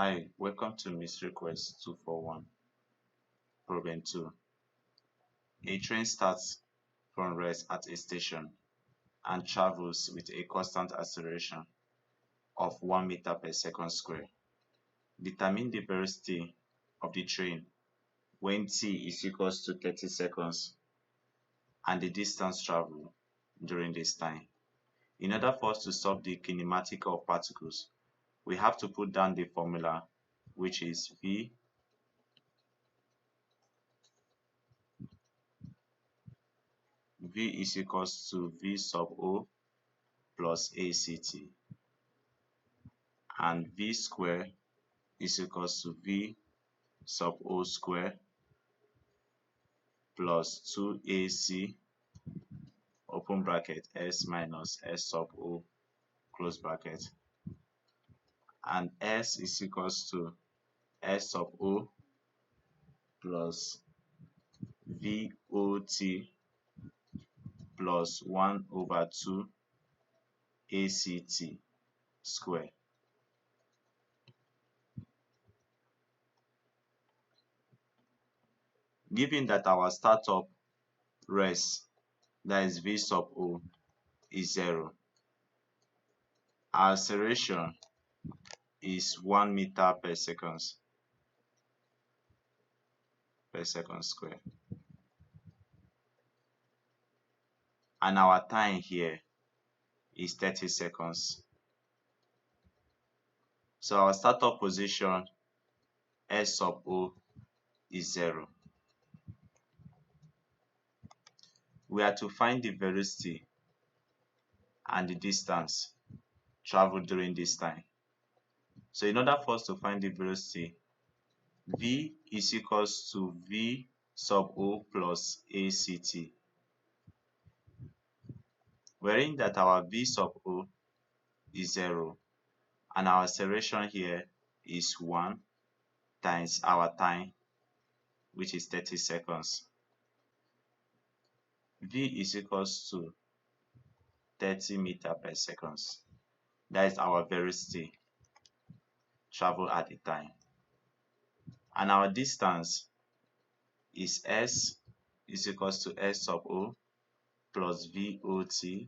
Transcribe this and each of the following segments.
Hi, welcome to Mystery Quest 241, Problem 2. A train starts from rest at a station and travels with a constant acceleration of 1 meter per second square. Determine the velocity of the train when t is equals to 30 seconds and the distance traveled during this time. In order for us to solve the kinematic of particles, we have to put down the formula, which is V is equals to V sub O plus ACT, and V square is equals to V sub O square plus 2AC open bracket S minus S sub O close bracket, and S is equals to S sub O plus VOT plus 1 over 2 ACT square. Given that our startup rest, that is V sub O, is 0, our acceleration is 1 meter per second square, and our time here is 30 seconds. So our startup position S sub O is 0. We are to find the velocity and the distance traveled during this time. So in order for us to find the velocity, V is equals to V sub O plus ACT, wherein that our V sub O is 0 and our acceleration here is 1 times our time, which is 30 seconds. V is equals to 30 meter per second. That is our velocity traveled at the time. And our distance is S is equals to S sub O plus VOT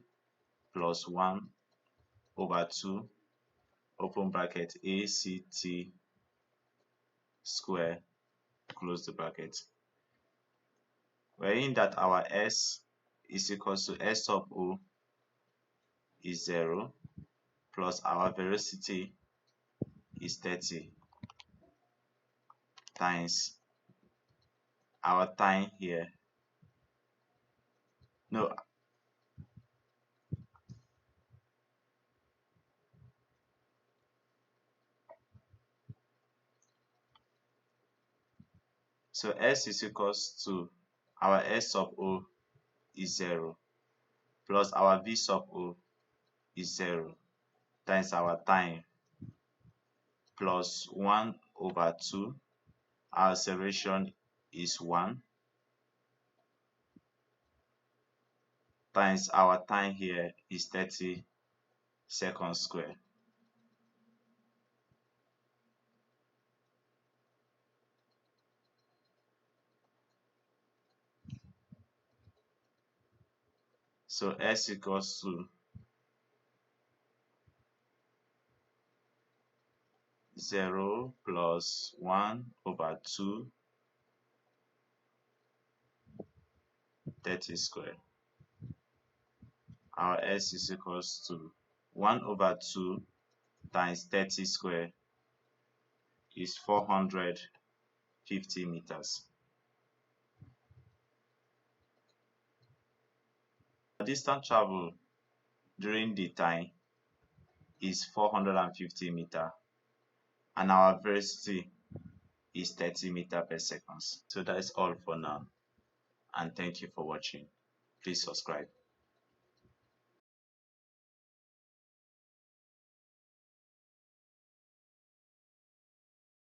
plus 1 over 2 open bracket ACT square close the bracket, wherein that our S is equals to S sub O is 0 plus our velocity is 30 times our time here. No, so S is equals to our S sub O is 0 plus our V sub O is 0 times our time plus 1 over 2. Our acceleration is 1 times our time here is 30 seconds square. So S equals to 0 plus 1 over 2 30 square. Our S is equals to 1 over 2 times 30 square is 450 meters. The distance traveled during the time is 450 meters, and our velocity is 30 meters per second. So that is all for now, and thank you for watching. Please subscribe.